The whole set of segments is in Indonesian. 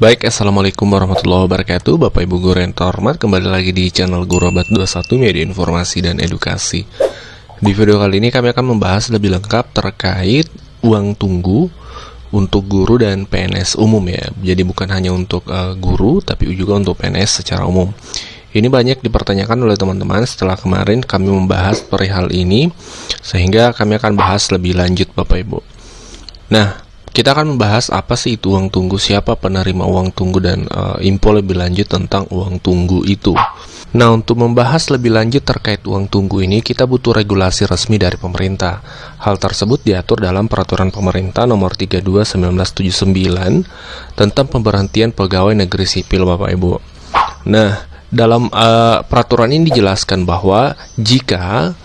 Baik, Assalamualaikum warahmatullahi wabarakatuh. Bapak Ibu guru yang terhormat, kembali lagi di channel Guru Abad 21 Media Informasi dan Edukasi. Di video kali ini kami akan membahas lebih lengkap terkait uang tunggu untuk guru dan PNS umum ya. Jadi bukan hanya untuk guru, tapi juga untuk PNS secara umum. Ini banyak dipertanyakan oleh teman-teman setelah kemarin kami membahas perihal ini, sehingga kami akan bahas lebih lanjut Bapak Ibu. Nah, kita akan membahas apa sih itu uang tunggu, siapa penerima uang tunggu, dan info lebih lanjut tentang uang tunggu itu. Nah, untuk membahas lebih lanjut terkait uang tunggu ini, kita butuh regulasi resmi dari pemerintah. Hal tersebut diatur dalam Peraturan Pemerintah Nomor 32/1979 tentang pemberhentian pegawai negeri sipil, Bapak Ibu. Nah, dalam peraturan ini dijelaskan bahwa jika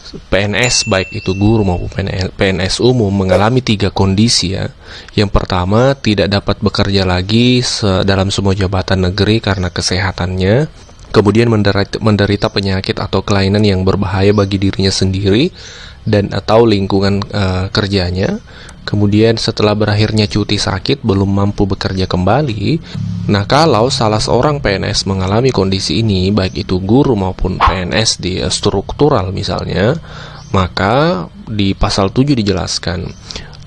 PNS baik itu guru maupun PNS umum mengalami 3 kondisi ya. Yang pertama, tidak dapat bekerja lagi dalam semua jabatan negeri karena kesehatannya. Kemudian menderita penyakit atau kelainan yang berbahaya bagi dirinya sendiri dan atau lingkungan kerjanya. Kemudian setelah berakhirnya cuti sakit belum mampu bekerja kembali. Nah, kalau salah seorang PNS mengalami kondisi ini, baik itu guru maupun PNS di struktural misalnya, maka di pasal 7 dijelaskan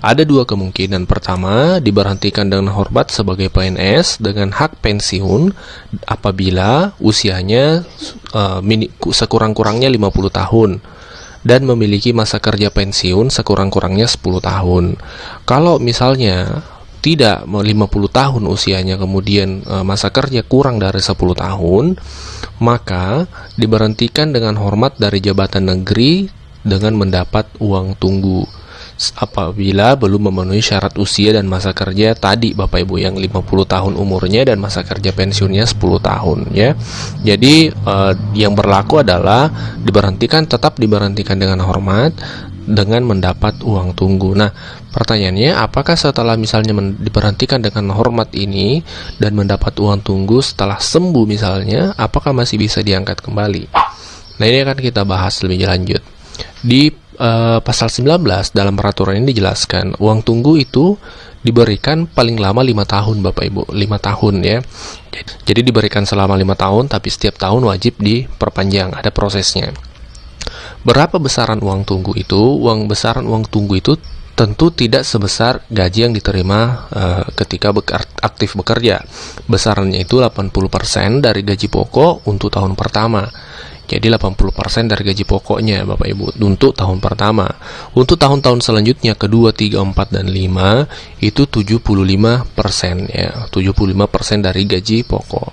ada 2 kemungkinan. Pertama, diberhentikan dengan hormat sebagai PNS dengan hak pensiun apabila usianya sekurang-kurangnya 50 tahun dan memiliki masa kerja pensiun sekurang-kurangnya 10 tahun. Kalau misalnya tidak 50 tahun usianya, kemudian masa kerja kurang dari 10 tahun, maka diberhentikan dengan hormat dari jabatan negeri dengan mendapat uang tunggu apabila belum memenuhi syarat usia dan masa kerja tadi Bapak Ibu, yang 50 tahun umurnya dan masa kerja pensiunnya 10 tahun ya. Jadi yang berlaku adalah tetap diberhentikan dengan hormat dengan mendapat uang tunggu. Nah, pertanyaannya, apakah setelah misalnya diberhentikan dengan hormat ini dan mendapat uang tunggu setelah sembuh misalnya, apakah masih bisa diangkat kembali? Nah, ini akan kita bahas lebih lanjut. Di pasal 19 dalam peraturan ini dijelaskan uang tunggu itu diberikan paling lama 5 tahun Bapak Ibu, 5 tahun ya. Jadi diberikan selama 5 tahun, tapi setiap tahun wajib diperpanjang, ada prosesnya. Berapa besaran uang tunggu itu? Besaran uang tunggu itu tentu tidak sebesar gaji yang diterima ketika aktif bekerja. Besarannya itu 80% dari gaji pokok untuk tahun pertama. Jadi 80% dari gaji pokoknya Bapak Ibu untuk tahun pertama. Untuk tahun-tahun selanjutnya, kedua, 3, 4, dan 5 itu 75% ya. 75% dari gaji pokok.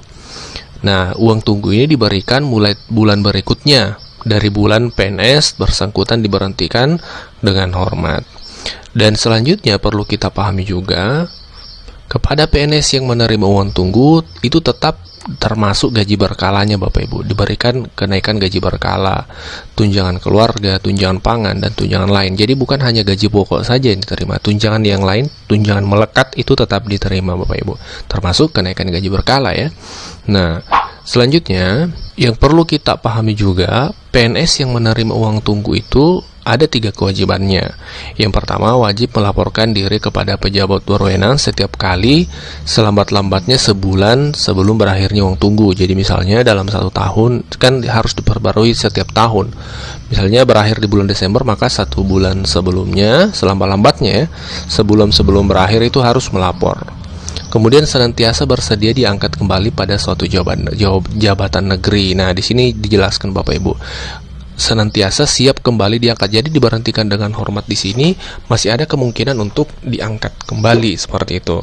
Nah, uang tunggu ini diberikan mulai bulan berikutnya. Dari bulan PNS bersangkutan diberhentikan dengan hormat. Dan selanjutnya perlu kita pahami juga, kepada PNS yang menerima uang tunggu itu tetap termasuk gaji berkalanya Bapak Ibu, diberikan kenaikan gaji berkala, tunjangan keluarga, tunjangan pangan, dan tunjangan lain. Jadi bukan hanya gaji pokok saja yang diterima, tunjangan yang lain, tunjangan melekat itu tetap diterima Bapak Ibu, termasuk kenaikan gaji berkala ya. Nah, selanjutnya yang perlu kita pahami juga, PNS yang menerima uang tunggu itu ada 3 kewajibannya. Yang pertama, wajib melaporkan diri kepada pejabat berwenang setiap kali selambat-lambatnya sebulan sebelum berakhirnya uang tunggu. Jadi misalnya dalam 1 tahun kan harus diperbarui setiap tahun. Misalnya berakhir di bulan Desember, maka 1 bulan sebelumnya, selambat-lambatnya ya, sebelum berakhir itu harus melapor. Kemudian senantiasa bersedia diangkat kembali pada suatu jabatan negeri. Nah, di sini dijelaskan Bapak Ibu, senantiasa siap kembali diangkat. Jadi diberhentikan dengan hormat di sini masih ada kemungkinan untuk diangkat kembali seperti itu.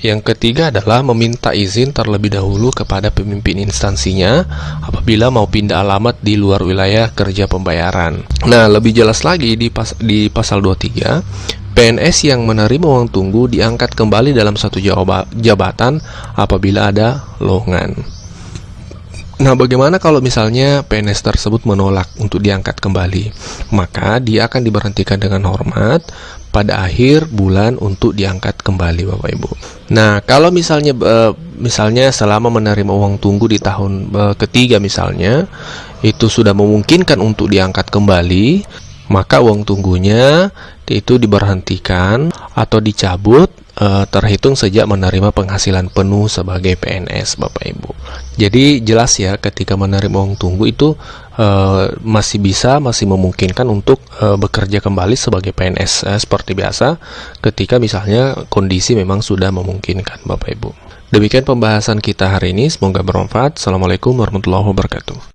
Yang ketiga adalah meminta izin terlebih dahulu kepada pemimpin instansinya apabila mau pindah alamat di luar wilayah kerja pembayaran. Nah, lebih jelas lagi di pasal 23, PNS yang menerima uang tunggu diangkat kembali dalam satu jabatan apabila ada lowongan. Nah, bagaimana kalau misalnya PNS tersebut menolak untuk diangkat kembali? Maka dia akan diberhentikan dengan hormat pada akhir bulan untuk diangkat kembali Bapak Ibu. Nah, kalau misalnya selama menerima uang tunggu di tahun ketiga misalnya, itu sudah memungkinkan untuk diangkat kembali, maka uang tunggunya itu diberhentikan atau dicabut terhitung sejak menerima penghasilan penuh sebagai PNS, Bapak Ibu. Jadi jelas ya, ketika menerima uang tunggu itu masih memungkinkan untuk bekerja kembali sebagai PNS seperti biasa ketika misalnya kondisi memang sudah memungkinkan, Bapak Ibu. Demikian pembahasan kita hari ini, semoga bermanfaat. Assalamualaikum warahmatullahi wabarakatuh.